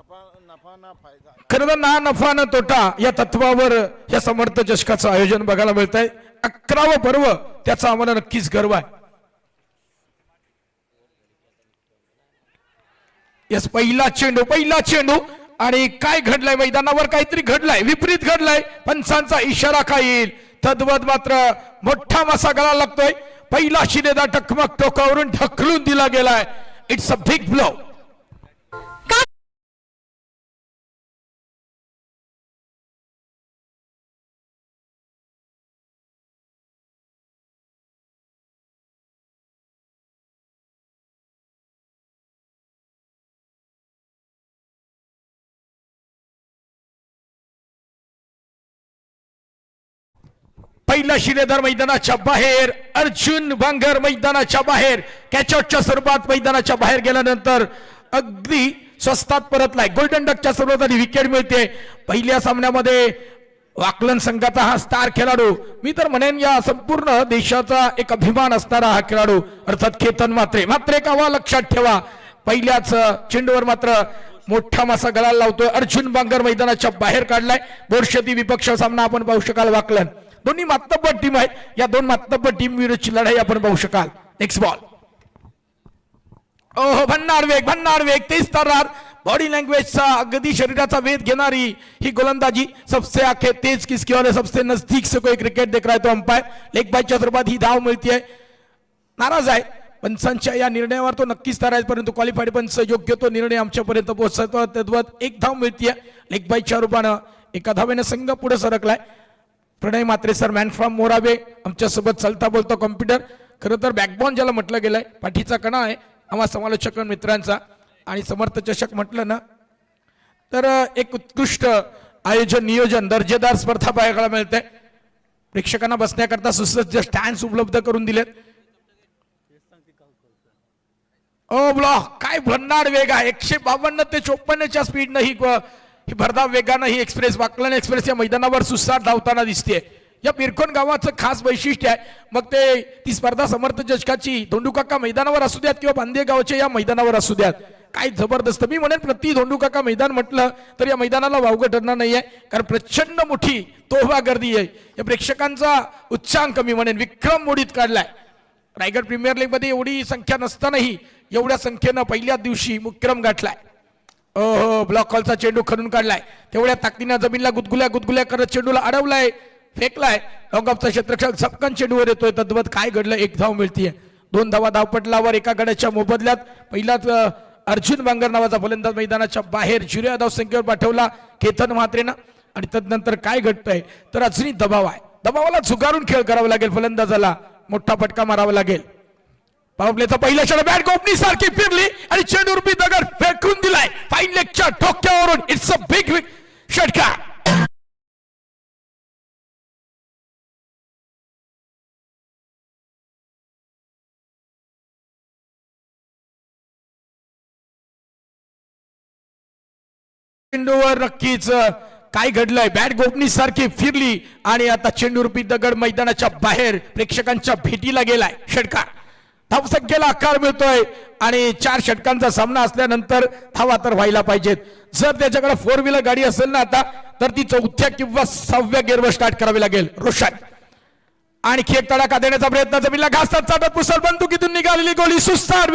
खरं तर ना नफा न तोटा या तत्वावर या समर्थ चषकाचं आयोजन बघायला मिळत आहे. 11वं पर्व त्याचा आम्हाला नक्कीच गर्व आहे. यस पहिला चेंडू आणि काय घडलंय मैदानावर काहीतरी घडलंय विपरीत घडलंय. पंचांचा इशारा काय येईल तद्वत मात्र मोठा मासा गळा लागतोय. पहिला शिलेदार टकमक टोकावरून ढकलून दिला गेलाय. It's a big blow. पहिला शिलेदार मैदानाच्या बाहेर अर्जुन बांगर मैदानाच्या बाहेर कॅचआउटच्या स्वरूपात मैदानाच्या बाहेर गेल्यानंतर अगदी स्वस्तात परतलाय. गोल्डन डकच्या स्वरूपात विकेट मिळते. पहिल्या सामन्यामध्ये वाकलन संघाचा हा स्टार खेळाडू मी तर म्हणेन या संपूर्ण देशाचा एक अभिमान असणारा हा खेळाडू अर्थात केतन मात्रे कावा लक्षात ठेवा. पहिल्याच चेंडूवर मात्र मोठा मासा गळाला लावतोय. अर्जुन बांगर मैदानाच्या बाहेर काढलाय. बोरशेती विपक्ष सामना आपण पाहू शकाल. वाकलन दोन्ही मातब्बर टीम आहेत. या दोन मातब्बर टीम विरुद्धची लढाई आपण पाहू शकाल. Next ball. ओहो भन्नार वेग तेज तर्रार बॉडी लैंग्वेज अगदी शरीराचा वेध घेणारी ही गोलंदाजी. सबसे आखे तेज किसकी और सबसे नजदीक से कोई क्रिकेट देख रहा है तो अंपायर. लेग बायच्या स्वरूपात ही धाव मिळतीये. नाराज आहे पंचांच्या या निर्णयावर तो नक्कीच नाराज परंतु क्वालिफाईड पंच योग्य तो निर्णय आमच्यापर्यंत पोहोचतो. तद्वत एक धाव मिळतीये. लेग बायच्या रूपानं एका धावेने संघ पुढे सरकलाय. प्रणय मात्रे सर मॅन फ्रॉम मोराबे आमच्यासोबत चालता बोलतो कॉम्प्युटर. खरं तर बॅकबॉन ज्याला म्हटलं गेलंय पाठीचा कणा आहे आम्हा समालोचक मित्रांचा. आणि समर्थ चषक म्हटलं ना तर एक उत्कृष्ट आयोजन नियोजन दर्जेदार स्पर्धा पाहायला मिळते. प्रेक्षकांना बसण्याकरता सुसज्ज स्टँड्स उपलब्ध करून दिलेत. ओ ब्लॉक काय भन्नाट वेग आहे. 152 ते 54च्या स्पीडनं ही भरधाव वेगानं ही एक्सप्रेस वाकलन एक्सप्रेस या मैदानावर सुसाट धावताना दिसते. या पिरकोन गावाचं खास वैशिष्ट्य आहे. मग ते ती स्पर्धा समर्थ चषकाची धोंडूकाका मैदानावर असू द्यात किंवा बांदे गावच्या या मैदानावर असू द्यात काय जबरदस्त. मी म्हणेन प्रति धोंडूकाका मैदान म्हटलं तर या मैदानाला वावगं ठरणार नाहीये कारण प्रचंड मोठी तोहफा गर्दी आहे. या प्रेक्षकांचा उच्चांक मी म्हणेन विक्रम मोडीत काढलाय. रायगड प्रीमियर लीग मध्ये एवढी संख्या नसतानाही एवढ्या संख्येनं पहिल्याच दिवशी मुक्रम गाठलाय. ओहो ब्लॉक कॉलचा चेंडू खणून काढलाय. तेवढ्या ताकदीनं जमीनला गुदगुल्या करत चेंडूला अडवलाय फेकलाय. लॉंगऑफचा क्षेत्ररक्षक झपकन चेंडूवर येतोय. तद्वत काय घडलं एक धाव मिळतीये. 2 धावा धावपटलावर एका गड्याच्या मोबदल्यात. पहिलाच अर्जुन बांगर नावाचा फलंदाज मैदानाच्या बाहेर झिरो धाव संख्येवर पाठवला केतन म्हात्रेनं. आणि तदनंतर काय घडतंय तर अजूनही दबाव आहे. दबावाला झुगारून खेळ करावा लागेल. फलंदाजाला मोठा फटका मारावा लागेल. पावलेचा पहिला षटक बॅट गोपनी सारखी फिरली आणि चेंडू रुपी दगड फेकून दिलाय फाईन लेगच्या ठोक्यावरून. इट्स अ बिग षटका. चेंडूवर नक्कीच काय घडलंय. बॅट गोपनी सारखी फिरली आणि आता चेंडू रुपी दगड मैदानाच्या बाहेर प्रेक्षकांच्या भेटीला गेलाय. षटकार. धावसंख्येला आकार मिळतोय आणि 4 षटकांचा सामना असल्यानंतर धावा तर व्हायला पाहिजेत. जर त्याच्याकडे 4 व्हीलर गाडी असेल ना आता तर ती 4थ्या किंवा 6व्या गिअरवर स्टार्ट करावी लागेल. रोशन आणखी एक तडाखा देण्याचा प्रयत्न जमीनला घासतात चाटत पुसल बंदुकीतून निघालेली गोळी. सुस्तार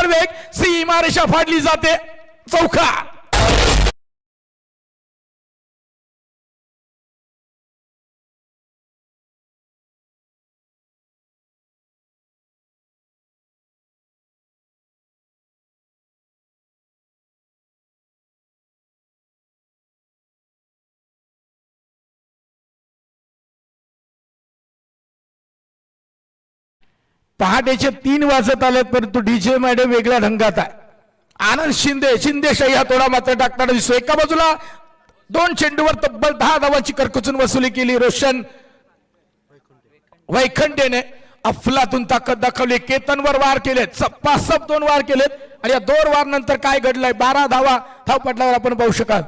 वेग सीमारेषा फाडली जाते. चौका. पहाटेचे 3 वाजत आलेत परंतु डीजे मॅडम वेगळ्या ढंगात आहे. आनंद शिंदे शैया थोडा मात्र टाकताना दिसतो. एका बाजूला 2 चेंडूवर तब्बल 10 धावांची करकचून वसुली केली रोशन वैखंडेने. अफलातून ताकद दाखवली. केतनवर वार केलेत. सप्पासप 2 वार केलेत आणि या 2 वार नंतर काय घडलंय 12 धावा धाव पडल्यावर आपण पाहू शकाल.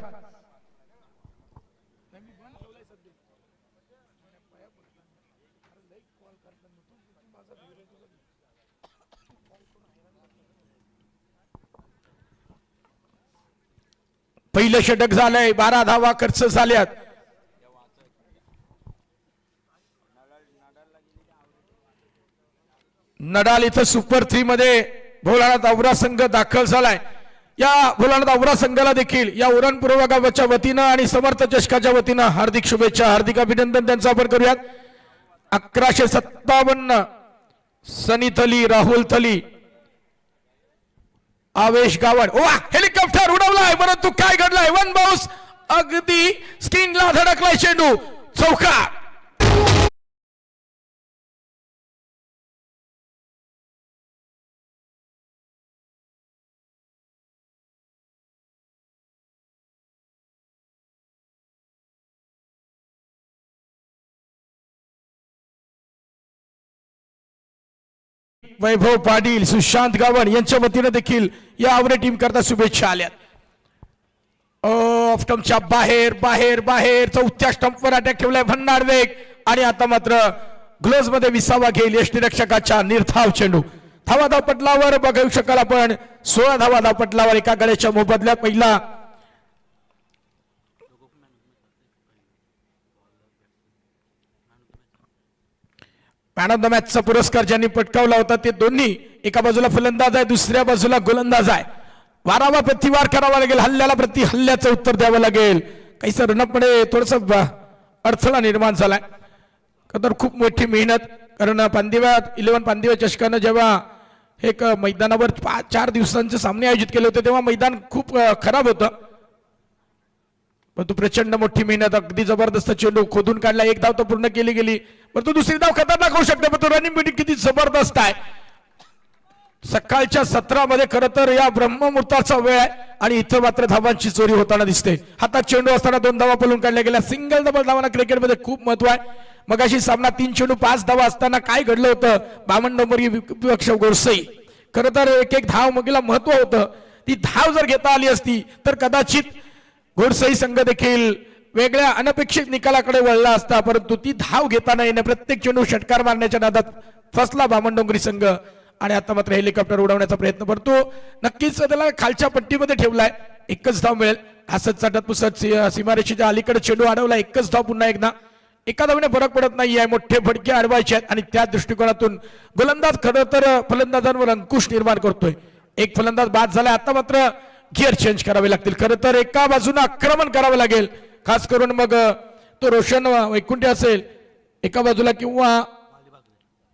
पहिलं षटक झालंय, 12 धावा खर्च झाल्यात. नडाल इथं सुपर 3 मध्ये भोलानाथ आवरा संघ दाखल झालाय. या भोलानाथ आवरा संघाला देखील या उरणपूर्व गावाच्या वतीनं आणि समर्थ चषकाच्या वतीनं हार्दिक शुभेच्छा, हार्दिक अभिनंदन त्यांचं आपण करूयात. 1157 सनी थली, राहुल थली, आवेश गावड. वा, हेलिकॉप्टर उडवलाय, परंतु काय घडलाय? वन बाउन्स, अगदी स्क्रीनला धडकलाय चेंडू, चौकार. वैभव पाटील, सुशांत गावड यांच्या वतीने देखील या आवरे टीम करता शुभेच्छा आल्या. ऑफ स्टंपच्या बाहेर बाहेर बाहेर चौथ्या स्टंपवर अटॅक ठेवलाय भन्नाड वेग आणि आता मात्र ग्लोव्ज मध्ये विसावा घेईल यष्टीरक्षकाच्या निर्धाव चेंडू. धावा धावपटलावर बघू शकाल आपण 16 धावा धावपटलावर एका गड्याच्या मोबदल्यात पहिला मॅन ऑफ द मॅचचा पुरस्कार ज्यांनी पटकावला होता ते दोन्ही, एका बाजूला फलंदाज आहे, दुसऱ्या बाजूला गोलंदाज आहे. वारावा प्रतिवार करावा लागेल, हल्ल्याला प्रति हल्ल्याचं उत्तर द्यावं लागेल. काहीसं रणपणे थोडस अडथळा निर्माण झालाय. तर खूप मोठी मेहनत, कारण पांदिव्या 11 पांदिव्या चषकानं जेव्हा एक मैदानावर 4 दिवसांचे सामने आयोजित केले होते तेव्हा मैदान खूप खराब होतं, परंतु प्रचंड मोठी मेहनत, अगदी जबरदस्त चेंडू खोदून काढला. एक धाव तर पूर्ण केली गेली, परंतु दुसरी धाव खतरनाक होऊ शकते. परंतु रनिंग बिटिंग किती जबरदस्त आहे. सकाळच्या 17 मध्ये खरं तर या ब्रह्ममुहूर्ताचा वेळ आहे आणि इथं मात्र धावांची चोरी होताना दिसते. हातात चेंडू असताना 2 धावा पळून काढल्या गेल्या. सिंगल डबल धावांना क्रिकेटमध्ये खूप महत्व आहे. मगाशी सामना 3 चेंडू 5 धावा असताना काय घडलं होतं? 52 नंबर विपक्ष गोरसई, खरं तर एक धाव मगीला महत्व होतं. ती धाव जर घेता आली असती तर कदाचित गोरसई संघ देखील वेगळ्या अनपेक्षित निकालाकडे वळला असता, परंतु ती धाव घेताना येणे, प्रत्येक चेंडू षटकार मारण्याच्या नादात फसला बामणडोंगरी संघ आणि आता मात्र हेलिकॉप्टर उडवण्याचा प्रयत्न करतो. नक्कीच त्याला खालच्या पट्टीमध्ये ठेवलाय. एकच धाव मिळेल. हसत चाटत पुसत सीमारेषेच्या अलीकडे चेंडू अडवला. एकच धाव पुन्हा एकदा, एका धावने फरक पडत नाहीये. मोठे फटके अडवायचे आहेत आणि त्या दृष्टिकोनातून गोलंदाज खरं तर फलंदाजांवर अंकुश निर्माण करतोय. एक फलंदाज बाद झालाय. आता मात्र गिअर चेंज करावे लागतील. खरं तर एका बाजूने आक्रमण करावे लागेल, खास करून मग तो रोशन वैकुंठे असेल एका बाजूला किंवा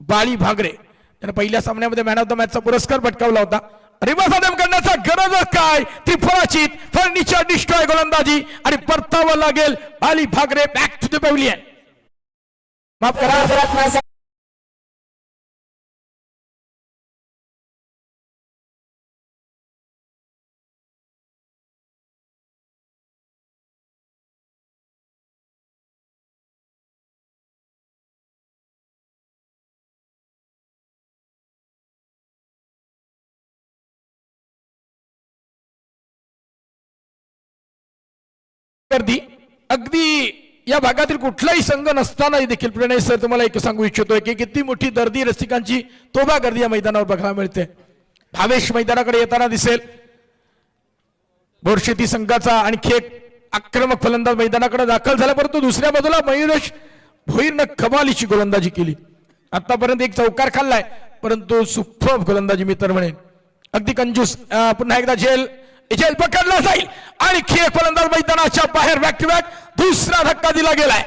बाळी भागरे, त्याने पहिल्या सामन्यामध्ये मॅन ऑफ द मॅचचा पुरस्कार पटकावला होता. रिवर्स अटेम्प्ट करण्याचा गरजच काय? त्रिफळाची फर्निचर डिस्ट्रॉय गोलंदाजी आणि परतावं लागेल बाळी भागरे. Back to the pavilion. माफ करा, गर्दी अगदी या भागातील कुठलाही संघ नसतानाही देखील प्रणय सर तुम्हाला एक सांगू इच्छितोय की किती मोठी गर्दी रसिकांची तोबा गर्दी या मैदानावर बघायला मिळते. भावेश मैदानाकडे येताना दिसेल. बोरशेती संघाचा आणखी एक आक्रमक फलंदाज मैदानाकडे दाखल झाला, परंतु दुसऱ्या बाजूला मयुरेश भोईरनं कमालीची गोलंदाजी केली. आतापर्यंत एक चौकार खाल्लाय, परंतु सुपर्ब गोलंदाजी मी तर म्हणेन. अगदी कंजूस. पुन्हा एकदा झेल पकडला जाईल आणि खेळ फलंदाज मैदानाच्या बाहेर. बॅक टू बॅक दुसरा धक्का दिला गेलाय.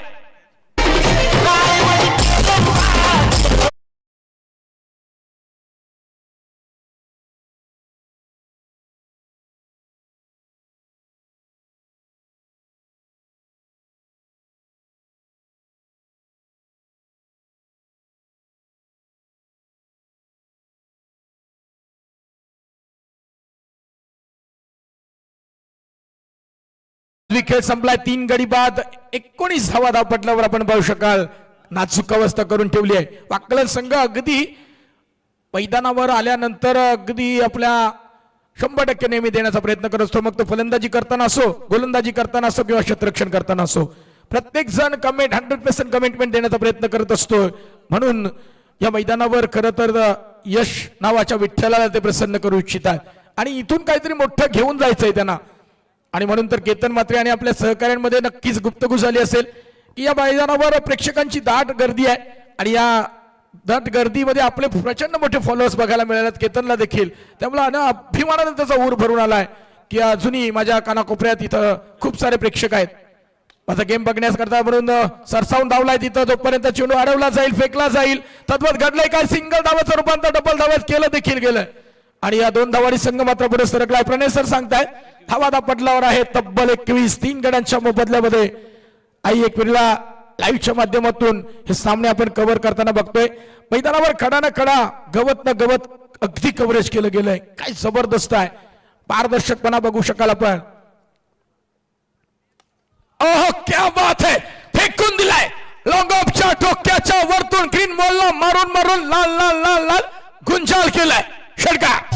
खेळ संपलाय. 3 गडी बाद 19 धावा धावपटल्यावर आपण पाहू शकाल नाजूक अवस्था करून ठेवली आहे. वाकलन संघ अगदी मैदानावर आल्यानंतर अगदी आपल्या 100% नेहमी देण्याचा प्रयत्न करत असतो. मग तो फलंदाजी करताना असो, गोलंदाजी करताना असो किंवा क्षेत्ररक्षण करताना असो, प्रत्येक जण 100% कमिटमेंट देण्याचा प्रयत्न करत असतो. म्हणून या मैदानावर खरं तर यश नावाच्या विठ्ठलाला ते प्रसन्न करू इच्छितात आणि इथून काहीतरी मोठं घेऊन जायचंय त्यांना. आणि म्हणून तर केतन म्हात्रे आणि आपल्या सहकाऱ्यांमध्ये नक्कीच गुप्तगू झाली असेल की या मैदानावर प्रेक्षकांची दाट गर्दी आहे आणि या दाट गर्दीमध्ये आपले प्रचंड मोठे फॉलोअर्स बघायला मिळालेत केतनला देखील. त्यामुळे अभिमानाने त्याचा ऊर भरून आलाय की अजूनही माझ्या कानाकोपऱ्यात इथं खूप सारे प्रेक्षक आहेत. माझा गेम बघण्याकरता म्हणून सरसावून धावलाय तिथं. जोपर्यंत चेंडू अडवला जाईल फेकला जाईल तद्वत घडलंय काय सिंगल धावाचं रूपांतर डबल धावात केलं देखील गेलं आणि या 2 धावांनी संघ मात्र पुढे सरकलाय. प्रणय सर सांगतायत धावा पटलावर आहे तब्बल 21 3 गड्यांच्या मोबदल्यामध्ये. आई एक वेळेला लाईव्हच्या माध्यमातून हे सामने आपण कव्हर करताना बघतोय. मैदानावर खडा ना खडा गवत ना गवत अगदी कव्हरेज केलं गेलंय. काय जबरदस्त आहे पारदर्शकपणा बघू शकाल आपण. ओह क्या बात है फेकून दिलाय लॉंग ऑफच्या टोक्याच्या वरतून ग्रीन बॉलला मारून मारून लाल लाल लाल लाल गुंजाल केलाय षटकार.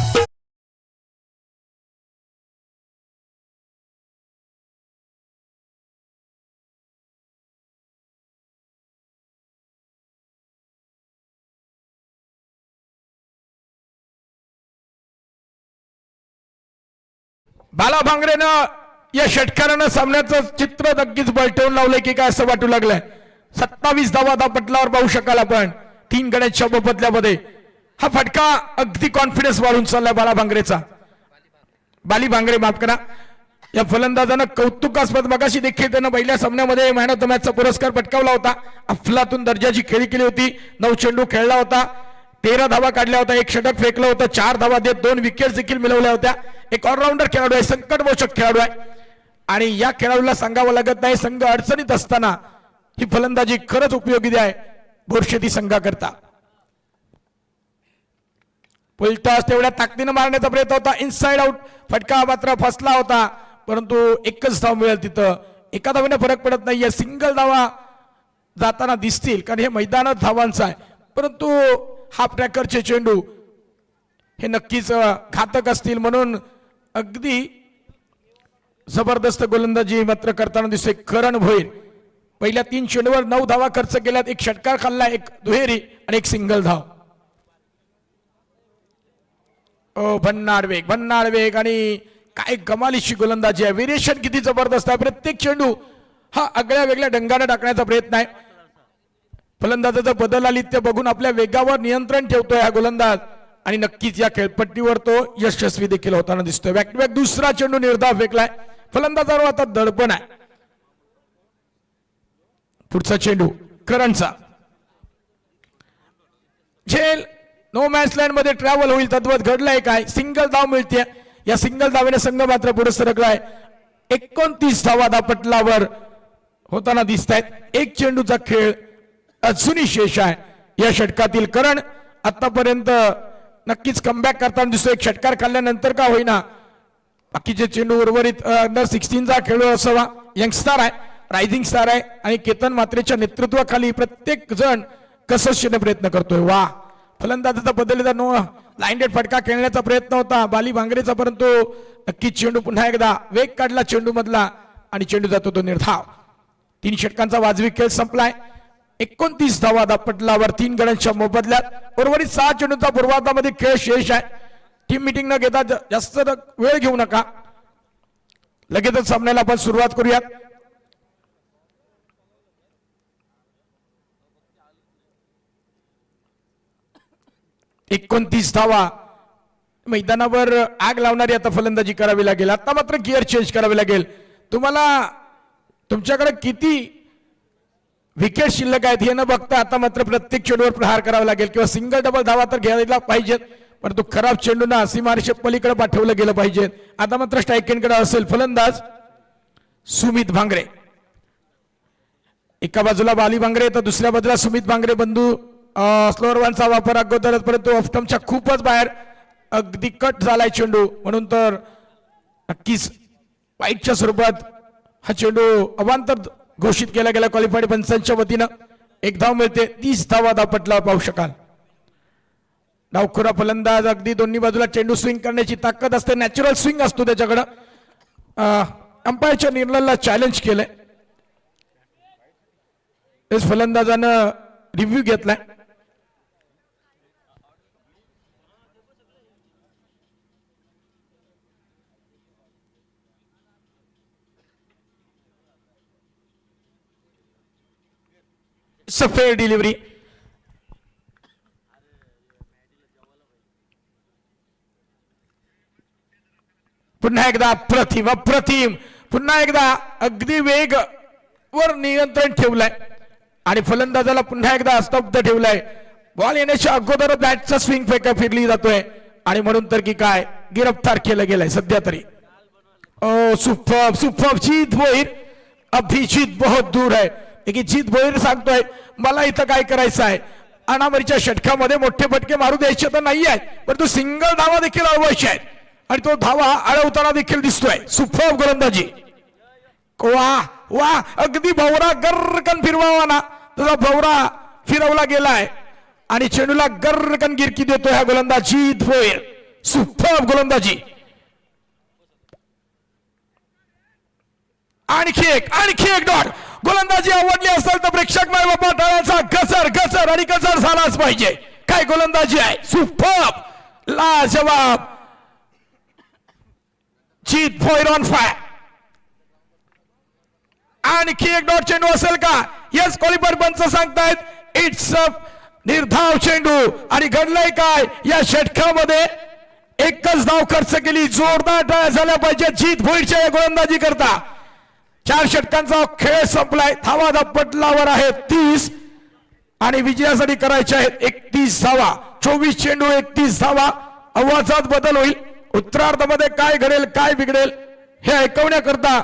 बाला भांगरेनं या षटकारानं सामन्याचं चित्र नक्कीच पलटवून लावलंय की काय असं वाटू लागलंय. 27 धावा पटलावर पाहू शकाल आपण 3 गड्यांच्या मोबदल्यामध्ये. हा फटका अगदी कॉन्फिडन्स वाढून चाललाय बाला भांगरेचा. बाली भांगरे माफ करा. या फलंदाजानं कौतुकास्पद मगाशी देखील त्यानं पहिल्या सामन्यामध्ये मॅन ऑफ द मॅचचा पुरस्कार पटकावला होता. अफलातून दर्जाची खेळी केली होती. 9 चेंडू खेळला होता. 13 धावा काढल्या होत्या. 1 षटक फेकलं होतं. 4 धावा देत 2 विकेट्स देखील मिळवल्या होत्या. एक ऑलराऊंडर खेळाडू आहे संकटमोचक खेळाडू आहे आणि या खेळाडूला सांगावं लागत नाही संघ अडचणीत असताना ही फलंदाजी खरंच उपयोगी आहे बोरशेती संघाकरता. पुलटॉस तेवढ्या ताकदीनं मारण्याचा प्रयत्न होता. इनसाइड आउट फटका मात्र फसला होता परंतु एकच धाव मिळेल तिथं. एका धावेने फरक पडत नाहीये. सिंगल धावा जाताना दिसतील कारण हे मैदानात धावांचं आहे परंतु हाफ ट्रॅकरचे चेंडू हे नक्कीच घातक असतील म्हणून अगदी जबरदस्त गोलंदाजी मात्र करताना दिसतोय करण भोईर. पहिल्या 3 चेंडूवर 9 धावा खर्च केल्यात. 1 षटकार खाल्ला 1 दुहेरी आणि 1 सिंगल धाव. भन्नाड वेग आणि काय कमालीची गोलंदाजी आहे. व्हेरिएशन किती जबरदस्त आहे. प्रत्येक चेंडू हा आगळ्या वेगळ्या ढंगाने टाकण्याचा प्रयत्न आहे. फलंदाजाचा बदल आली ते बघून आपल्या वेगावर नियंत्रण ठेवतोय हा गोलंदाज आणि नक्कीच या खेळपट्टीवर तो यशस्वी देखील होताना दिसतोय. बॅक टू बॅक दुसरा चेंडू निर्धाव फेकलाय. फलंदाजावर आता दडपण आहे. पुढचा चेंडू करणचा झेल नो मॅच लाईन मध्ये ट्रॅव्हल होईल तद्वत घडलंय काय. सिंगल धाव मिळते. या सिंगल धावेने संघ मात्र पुढे सरकलाय. 29 धावा धापटलावर होताना दिसत आहेत. 1 चेंडूचा खेळ अजूनही शेष आहे. या षटकातील करण आतापर्यंत नक्कीच कमबॅक करताना दिसतोय. 1 षटकार खाल्ल्यानंतर का होईना बाकीचे चेंडू उर्वरित अंडर 16चा खेळू असावा. यंगस्टार आहे रायझिंग स्टार आहे आणि केतन म्हात्रेच्या नेतृत्वाखाली प्रत्येक जण कसोशीने प्रयत्न करतोय. वा फलंदाजाचा बदललेला नो लाईंडेड फटका खेळण्याचा प्रयत्न होता बाली भांगरेचा परंतु नक्कीच चेंडू पुन्हा एकदा वेग काढला चेंडू मधला आणि चेंडू जातो तो निर्धाव. 3 षटकांचा वाजवी खेळ संपलाय. 29 धावा धापटलावर 3 गड्यांच्या मोबदल्यात. उर्वरित 6 चेंडूचा पूर्वार्धामध्ये खेळ शेष आहे. टीम मीटिंग न घेता जास्त वेळ घेऊ नका. लगेचच सामन्याला आपण सुरुवात करूयात. एकोणतीस धावा मैदानावर आग लावणारी आता फलंदाजी करावी लागेल. आता मात्र गिअर चेंज करावी लागेल. तुम्हाला तुमच्याकडे किती विकेट शिल्लक आहेत हे न बघता आता मात्र प्रत्येक चेंडूवर प्रहार करावा लागेल किंवा सिंगल डबल धावा तर घ्यायला पाहिजेत परंतु खराब चेंडूंना सीमारेषे पलीकडे पाठवलं गेलं पाहिजे. आता मात्र स्ट्राईक एंडकडे असेल फलंदाज सुमित भांगरे. एका बाजूला बाली भांगरे तर दुसऱ्या बाजूला सुमित भांगरे बंधू. स्लोअर वनचा वापर अगोदरच परंतु ऑफस्टम्पच्या खूपच बाहेर अगदी कट झालाय चेंडू म्हणून तर नक्कीच वाईटच्या स्वरूपात हा चेंडू अवांतर घोषित केला गेला क्वालिफाईड पंचांच्या वतीनं. 1 धाव मिळते. 30 धावा धापटला पाहू शकाल. डावखुरा फलंदाज अगदी दोन्ही बाजूला चेंडू स्विंग करण्याची ताकद असते. नॅचरल स्विंग असतो त्याच्याकडं. अंपायरच्या निर्णयाला चॅलेंज केलंय. फलंदाजानं रिव्ह्यू घेतलाय. सफेद डिलिव्हरी. पुन्हा एकदा अप्रतिम अप्रतिम. पुन्हा एकदा अगदी वेग वर नियंत्रण ठेवलंय आणि फलंदाजाला पुन्हा एकदा स्तब्ध ठेवलंय. बॉल येण्याच्या अगोदर बॅटचा स्विंग फेका फिरली जातोय आणि म्हणून तर की काय गिरफ्तार केलं गेलंय सध्या तरी. ओ सुपर सुपर. जीत भोईर अभिजीत बहुत दूर है. जीत भोईर सांगतोय मला इथं काय करायचं आहे. अनामरीच्या षटकामध्ये मोठे फटके मारू द्यायचे तर नाही आहेत, परंतु सिंगल धावा देखील अवश्य आहेत आणि तो धावा अडवताना देखील दिसतोय. सुपर गोलंदाजी. वा वा. अगदी भवरा गर्रकन फिरवावा ना तसा भवरा फिरवला गेलाय आणि चेंडूला गर्रकन गिरकी देतोय हा गोलंदाज जीत भोईर. सुपर गोलंदाजी. आणखी एक डॉट. गोलंदाजी आवडली असेल तर प्रेक्षक माय बाबा टाळ्याचा गसर गसर आणि गसर झालाच पाहिजे. काय गोलंदाजी आहे. सुपर लाजवाब. जीत भोईर ऑन फायर. आणखी एक डॉट चेंडू असेल का. यस क्वालिफायर पंच सांगतायत इट्स अ निर्धाव चेंडू. आणि घडलंय काय या षटकामध्ये एकच धाव खर्च केली. जोरदार टाळ्या झाल्या पाहिजे जीत भोईरच्या गोलंदाजी करता. 4 षटकांचा खेळ संपलाय. धावा दापटलावर आहेत 30 आणि विजयासाठी करायचे आहेत 31 धावा. 24 चेंडू 31 धावा. आवाजात बदल होईल. उत्तरार्धामध्ये काय घडेल काय बिघडेल हे ऐकवण्याकरता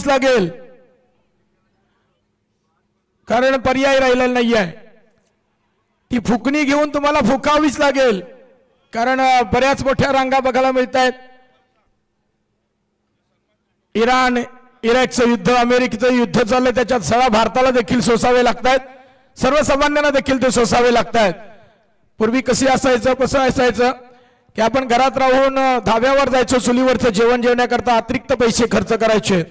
लागेल कारण पर्याय राहिलेला नाहीये. ती फुकणी घेऊन तुम्हाला फुकावीच लागेल कारण बऱ्याच मोठ्या रांगा बघायला मिळत आहेत. इराण इराकचं युद्ध अमेरिकेचं युद्ध चाललंय त्याच्यात सगळा भारताला देखील सोसावे लागतात. सर्वसामान्यांना देखील ते सोसावे लागतात. पूर्वी कसे असायचं कसं असायचं की आपण घरात राहून धाब्यावर जायचो चुलीवरचं जेवण जेवण्याकरता अतिरिक्त पैसे खर्च करायचे.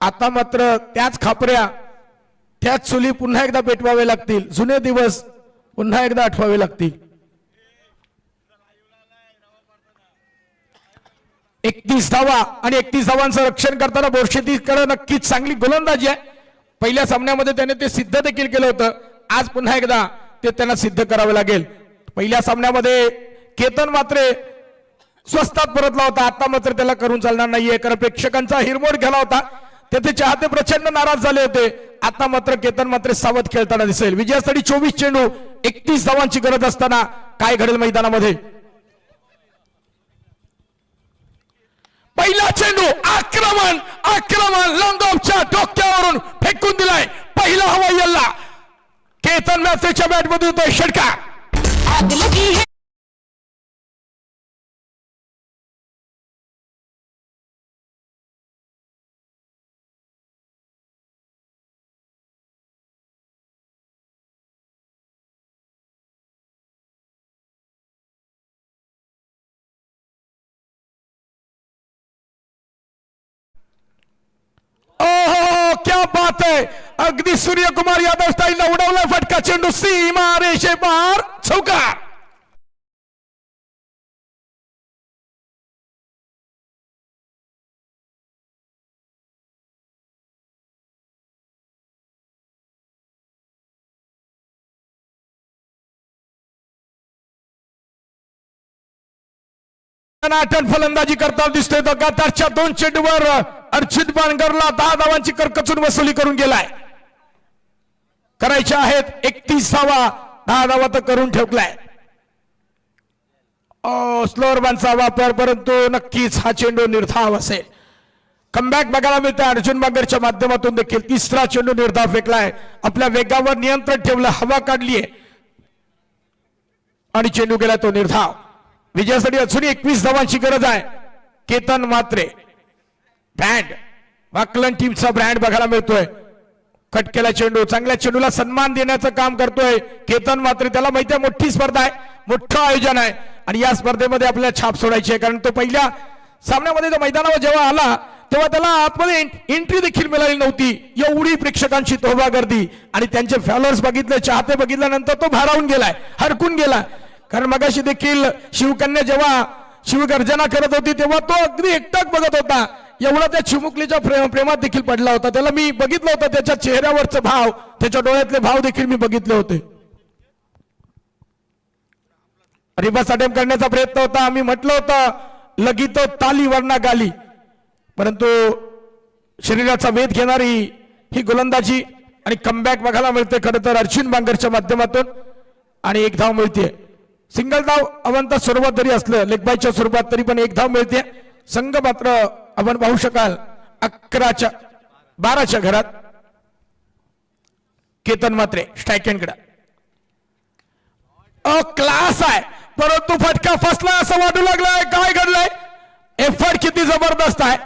आता मात्र त्याच खापऱ्या त्याच चुली पुन्हा एकदा पेटवावे लागतील. जुने दिवस पुन्हा एकदा आठवावे लागतील. 31 धावा आणि 31 धावांचं रक्षण करताना बोरशेतीकडे नक्कीच चांगली गोलंदाजी आहे. पहिल्या सामन्यामध्ये त्याने ते सिद्ध देखील केलं होतं. आज पुन्हा एकदा ते त्यांना सिद्ध करावे लागेल. पहिल्या सामन्यामध्ये केतन मात्र स्वस्तात परतला होता. आता मात्र त्याला करून चालणार नाहीये कारण प्रेक्षकांचा हिरमोड गेला होता. तेथे चाहते प्रचंड नाराज झाले होते. आता मात्र केतन मात्र सावध खेळताना दिसेल. विजयासाठी 24 चेंडू 31 धावांची गरज असताना काय घडेल मैदानामध्ये. पहिला चेंडू आक्रमण आक्रमण लॉंग ऑफच्या डोक्यावरून फेकून दिलाय. पहिला हवाई हल्ला केतन मॅथ्रेच्या बॅट मधून होतोय षटकार. क्या बात है. अगदी सूर्यकुमार यादव स्टाईलला उडवला फटका. चेंडू सीमा रेषे पार चौकार. नाटन फलंदाजी करताना दिसतोय. लगातारच्या 2 चेंडूवर अर्चित बाणगरला 10 धावांची करकचून वसुली करून गेलाय. करायच्या आहेत 31 धावा. 10 धावा तर करून ठेवलाय. स्लोअर बांचा वापर परंतु नक्कीच हा चेंडू निर्धाव असेल. कमबॅक बघायला मिळतं अर्जुन बांगरच्या माध्यमातून देखील. तिसरा चेंडू निर्धाव फेकलाय. आपल्या वेगावर नियंत्रण ठेवलं. हवा काढलीये आणि चेंडू गेला तो निर्धाव. विजयासाठी अजूनही 21 धावांची गरज आहे. केतन मात्रे ब्रँड वाकलन टीमचा ब्रँड बघायला मिळतोय. कट केला चेंडू. चांगल्या चेंडूला सन्मान देण्याचं काम करतोय केतन मात्रे. त्याला माहिती आहे मोठी स्पर्धा आहे, मोठं आयोजन आहे आणि या स्पर्धेमध्ये आपल्याला छाप सोडायची आहे. कारण तो पहिल्या सामन्यामध्ये मैदानावर जेव्हा आला तेव्हा त्याला आतमध्ये एंट्री देखील मिळाली नव्हती. एवढी प्रेक्षकांची तोबा गर्दी आणि त्यांचे फॉलोअर्स बघितले, चाहते बघितल्यानंतर तो भारावून गेलाय, हरकून गेलाय. कारण मगाशी देखील शिवकन्या जेव्हा शिवगर्जना करत होती तेव्हा तो अगदी एकटाक बघत होता. एवढा त्या चिमुकलीच्या प्रेमात देखील पडला होता. त्याला मी बघितलं होतं. त्याच्या चेहऱ्यावरचे भाव, त्याच्या डोळ्यातले भाव देखील मी बघितले होते. रिबास अटेम्प्ट करण्याचा प्रयत्न होता. आम्ही म्हटलं होतं लगीतो ताली वरना गाली, परंतु शरीराचा वेध घेणारी ही गोलंदाजी आणि कमबॅक बघायला मिळते खरं तर अर्जुन बांगरच्या माध्यमातून. आणि 1 धाव मिळते. सिंगल धाव अवंत स्वरूपात जरी असलं, लेगबायच्या स्वरूपात तरी पण 1 धाव मिळते. संघ मात्र आपण पाहू शकाल 12च्या घरात. केतन मात्रे स्ट्राईक एंडकडे क्लास आहे परंतु फटका फसला असं वाटू लागलाय. काय घडलंय? एफर्ट किती जबरदस्त आहे.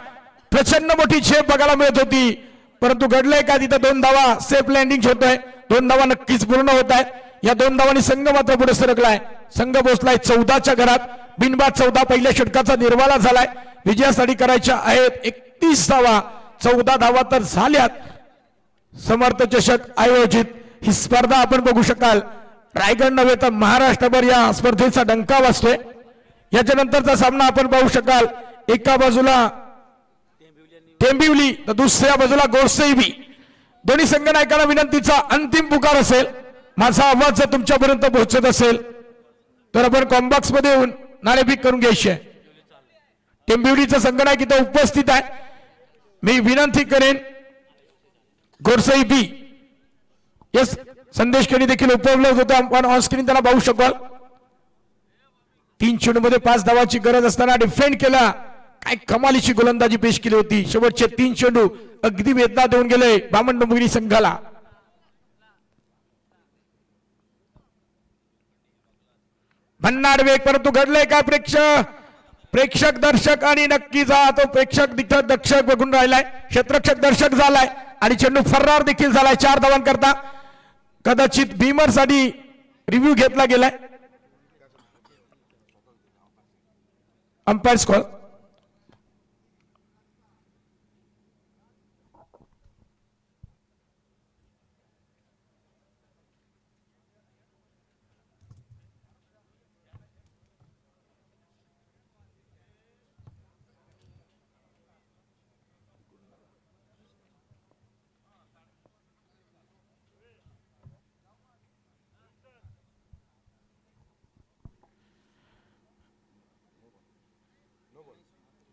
प्रचंड मोठी झेप बघायला मिळत होती परंतु घडलंय का? तिथं 2 धावा सेफ लँडिंग होतोय. 2 धावा नक्कीच पूर्ण होत आहेत. या 2 धावांनी संघ मात्र पुढे सरकलाय. संघ पोहोचलाय 14च्या घरात. बिनबाद 14 पहिल्या षटकाचा निर्वाळा झालाय. विजयासाठी करायच्या आहेत 31 धावा. 14 धावा तर झाल्यात. समर्थ चषक आयोजित ही स्पर्धा आपण बघू शकाल. रायगड नव्हे तर महाराष्ट्रभर या स्पर्धेचा डंका वाजतोय. याच्या नंतरचा सामना आपण पाहू शकाल. एका बाजूला टेंबिवली तर दुसऱ्या बाजूला गोरसेबी. दोन्ही संघ नायकांना विनंतीचा अंतिम पुकार असेल. माझा आवाज जर तुमच्यापर्यंत पोहोचत असेल तर आपण कॉम्बॉक्स मध्ये येऊन नाणेफेक करून घ्यायची आहे. टेंबिवलीचा संघनायक इथं उपस्थित आहे. मी विनंती करेन गोरसई बी यस संदेश केली देखील उपलब्ध होता. आपण ऑन स्क्रीन त्याला पाहू शकाल. 3 चेंडूमध्ये 5 धावाची गरज असताना डिफेंड केला. काय कमालीची गोलंदाजी पेश केली होती. शेवटचे 3 चेंडू अगदी वेदना देऊन गेले बामण डोंबिवली संघाला. भन्नाड वेग परंतु घडलंय काय? प्रेक्षक दर्शक आणि नक्कीच तो प्रेक्षक दर्शक बघून राहिलाय. क्षेत्ररक्षक दर्शक झालाय आणि चेंडू फरार देखील झालाय 4 धावांकरता. कदाचित भीमर साठी रिव्ह्यू घेतला गेलाय. Umpire call.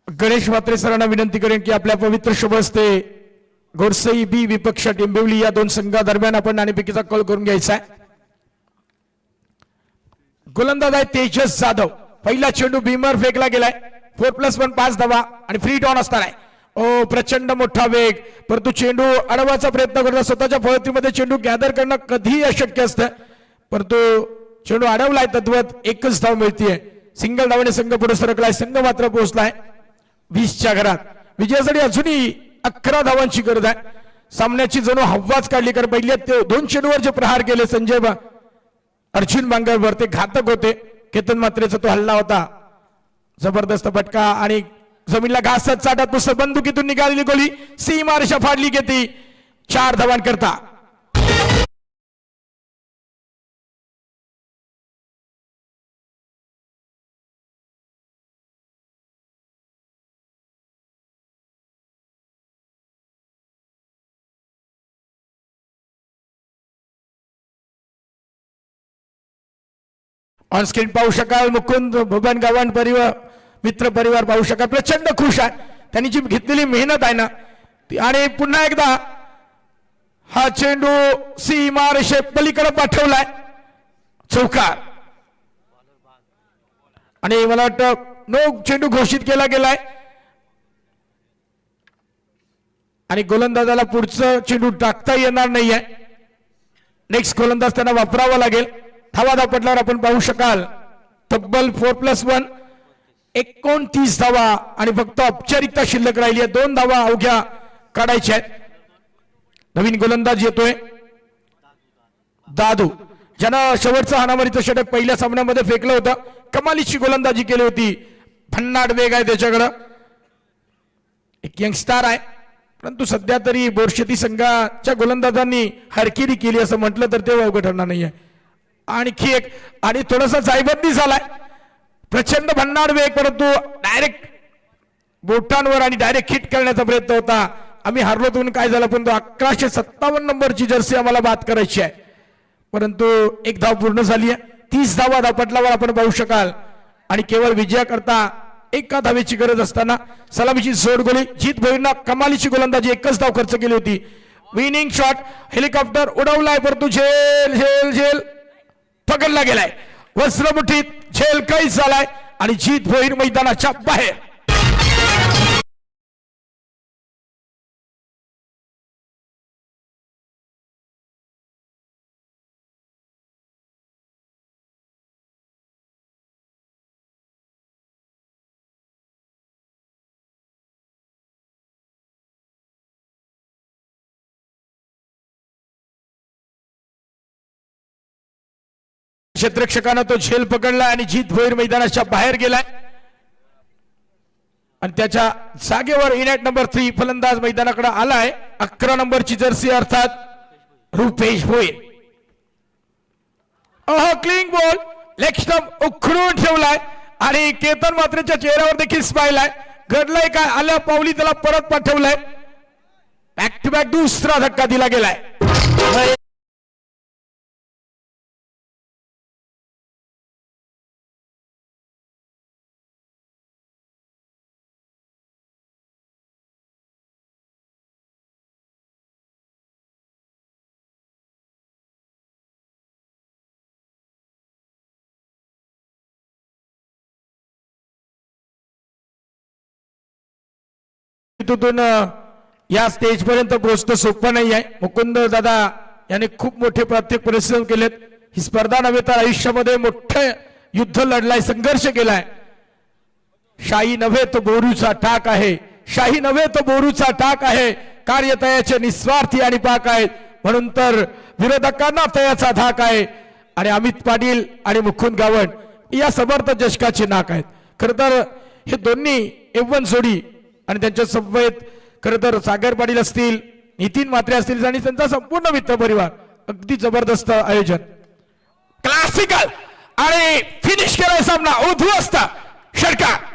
गणेश मात्रे सरांना विनंती करेन की आपल्या पवित्र शुभ हस्ते गोडसई बी विपक्ष टिंबिवली या दोन संघादरम्यान आपण नाणेफेकीचा कॉल करून घ्यायचा आहे. गोलंदाज आहे तेजस जाधव. पहिला चेंडू भीमर फेकला गेलाय. 4+1 5 धावा आणि फ्री डॉन असणार आहे. ओ प्रचंड मोठा वेग, परंतु चेंडू अडवायचा प्रयत्न करतात. स्वतःच्या फळतीमध्ये चेंडू गॅदर करणं कधीही अशक्य असतं, परंतु चेंडू अडवलाय तद्वत एकच धाव मिळतीये. सिंगल धावाने संघ पुढे सरकलाय. संघ मात्र पोहोचलाय 20च्या घरात. विजयासाठी अजूनही 11 धावांची गरज आहे. सामन्याची जणू हव्वाच काढली, कारण पहिल्या 2 चेंडूवर जे प्रहार केले संजय अर्जुन बांगरवर ते घातक होते. केतन मात्रेचा तो हल्ला होता, जबरदस्त फटका आणि जमीनला घासत चाटत पुस्तक बंदुकीतून निघालेली गोळी सीमा रेषा फाडली घेती 4 धावांकरता. ऑन स्क्रीन पाहू शकाल मुकुंद भुवन गव्हाण परिवार मित्र परिवार पाहू शकाल. प्रचंड खुश आहे. त्यांनी जी घेतलेली मेहनत आहे ना ती. आणि पुन्हा एकदा हा चेंडू सीमा रेषे पलीकडे पाठवलाय चौकार. आणि मला वाटतं नो चेंडू घोषित केला गेलाय आणि गोलंदाजाला पुढचं चेंडू टाकता येणार नाहीये. नेक्स्ट गोलंदाज त्यांना वापरावा लागेल. धावा धापटल्यावर आपण पाहू शकाल तब्बल 4+1 29 धावा आणि फक्त औपचारिकता शिल्लक राहिली आहे. 2 धावा अवघ्या काढायच्या आहेत. नवीन गोलंदाज येतोय दादू, ज्यानं शेवटचं हाणामारीचं षटक पहिल्या सामन्यामध्ये फेकलं होतं. कमालीची गोलंदाजी केली होती. भन्नाट वेग आहे त्याच्याकडं. एक यंगस्टार आहे, परंतु सध्या तरी बोरशेती संघाच्या गोलंदाजांनी हरकिरी केली असं म्हटलं तर ते अवघड ठरणार नाहीये. आणखी एक आणि थोडासा जायबंदी झालाय. प्रचंड भन्नाट वेग, परंतु डायरेक्ट बोटांवर आणि डायरेक्ट हिट करण्याचा प्रयत्न होता. आम्ही हारलो म्हणून काय झालं, पण 1157 नंबरची जर्सी आम्हाला बाद करायची आहे, परंतु एक धाव पूर्ण झाली आहे. 30 धावा धापटल्यावर आपण पाहू शकाल आणि केवळ विजयाकरता एका धावेची गरज असताना सलामीची जोडगोळी जीत भोईरनं कमालीची गोलंदाजी, एकच धाव खर्च केली होती. विनिंग शॉट, हेलिकॉप्टर उडवलाय, परंतु झेल झेल झेल पकडला गेलाय. वस्त्रमुठीत झेल कैच झालाय आणि जीत भोईर मैदानाच्या बाहेर. क्षेत्ररक्षकानं तो झेल पकडला आणि जीत भोईर मैदानाच्या बाहेर गेलाय आणि त्याच्या जागेवर इनॅट नंबर 3 फलंदाज मैदानाकडे आलाय. 11 नंबरची जर्सी अर्थात Rupesh Bhoir. Cling ball leg stump उखडून ठेवलाय आणि केतन मात्रेच्या चेहऱ्यावर देखील स्माइल आहे. घडलंय काय, आल्या पावली त्याला परत पाठवलाय. बॅक टू बॅक दुसरा धक्का दिला गेलाय. तिथून या स्टेज पर्यंत पोहोचणं सोपं नाही आहे. मुकुंद दादा यांनी खूप मोठे प्रत्येक परिश्रम केलेत. ही स्पर्धा नव्हे तर आयुष्यामध्ये मोठे युद्ध लढलाय, संघर्ष केलाय. शाही नव्हे तो बोरूचा टाक आहे, शाही नव्हे तो बोरूचा टाक आहे. कार्य तयाचे निस्वार्थी आणि पाक आहेत, म्हणून तर विरोधकांना तयाचा धाक आहे. आणि अमित पाटील आणि मुकुंद गावण या समर्थ जशकाचे नाक आहेत. खरं तर हे दोन्ही एवन जोडी आणि त्यांच्या समवेत खरं तर सागर पाटील असतील, नितीन म्हात्रे असतील आणि त्यांचा संपूर्ण मित्र परिवार. अगदी जबरदस्त आयोजन, क्लासिकल आणि फिनिश केलाय सामना उद्ध्वस्त षटकार.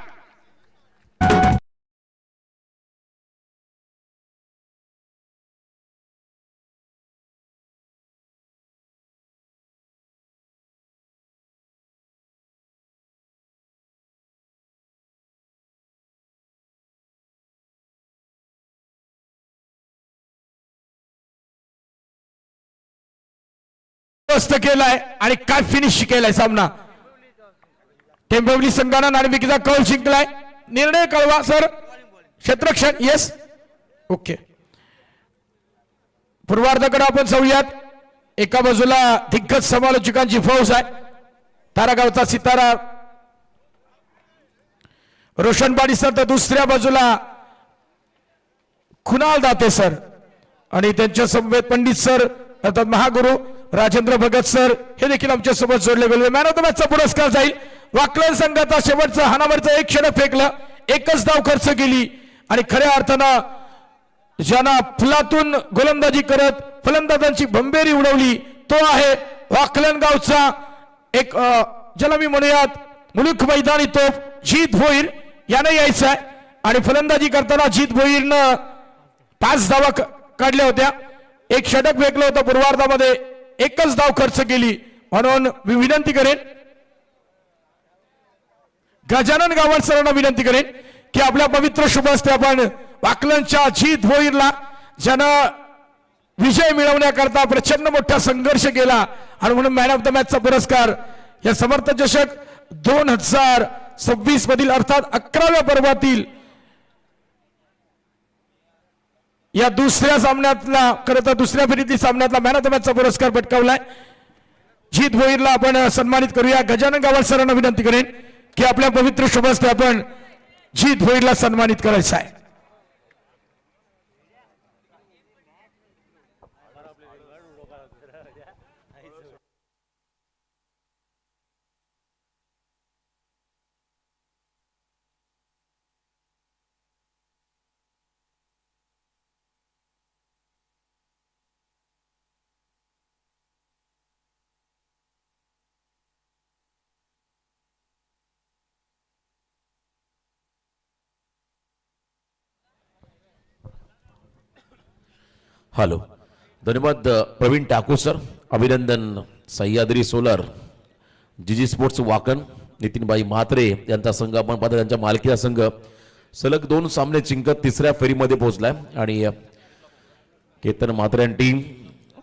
उद्ध्वस्त केलाय आणि काय फिनिश केलाय सामना. टेंबवली संघानं नाणेफेकीचा कौल जिंकलाय. निर्णय कळवा सर. क्षेत्रक्षण येस ओके. पूर्वार्धाकडे आपण जाऊयात. एका बाजूला दिग्गज समालोचकांची फौज आहे. तारागावचा सितारा रोशन पाडी सर, तर दुसऱ्या बाजूला कुणाल दाते सर आणि त्यांच्या समवेत पंडित सर अर्थात महागुरु राजेंद्र भगत सर हे देखील आमच्या सोबत जोडले गेले. मॅन ऑफ द मॅचचा पुरस्कार जाईल. वाकलन संघाचा शेवटचा हाणामारीचा एक षटक फेकलं, एकच धाव खर्च केली आणि खऱ्या अर्थानं ज्यांना फुलातून गोलंदाजी करत फलंदाजांची भंबेरी उडवली तो आहे वाकलन गावचा एक ज्याला मी म्हणूयात मुलुख मैदानी तोफ जीत भोईर याने यायचं आहे. आणि फलंदाजी करताना जीत भोईरनं 5 धावा काढल्या होत्या, एक षटक फेकलं होतं. पूर्वार्धामध्ये एकच धाव खर्च केली. म्हणून मी विनंती करेन गजानन गावण सरांना विनंती करेन की आपल्या पवित्र शुभ हस्ते आपण वाकलनच्या जीत भोईरला ज्यानं विजय मिळवण्याकरता प्रचंड मोठा संघर्ष केला आणि म्हणून मॅन ऑफ द मॅचचा पुरस्कार या समर्थ चषक 2026 मधील अर्थात 11व्या पर्वातील या दुसऱ्या सामन्यातला खरं तर दुसऱ्या फेरीतील सामन्यातला मॅन ऑफ द मॅचचा पुरस्कार पटकावलाय. जीत भोईरला आपण सन्मानित करूया. गजानन गावण सरांना विनंती करेन की आपल्या पवित्र शुभ हस्ते आपण जीत भोईरला सन्मानित करायचं आहे. हॅलो, धन्यवाद प्रवीण ठाकूर सर, अभिनंदन सह्याद्री सोलर, जीजी स्पोर्ट्स वाकण, नितीनबाई म्हात्रे यांचा संघ आपण पाहता. त्यांच्या मालकीचा संघ सलग 2 सामने जिंकत तिसऱ्या फेरीमध्ये पोहोचलाय आणि केतन म्हात्रे आणि टीम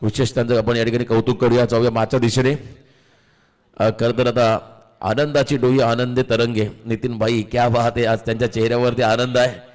विशेष त्यांचं आपण या ठिकाणी कौतुक करूया. जाऊया मागच्या दिशेने. खरं तर आता आनंदाची डोही आनंदे तरंगे. नितीनबाई क्या बात आहे, आज त्यांच्या चेहऱ्यावरती आनंद आहे.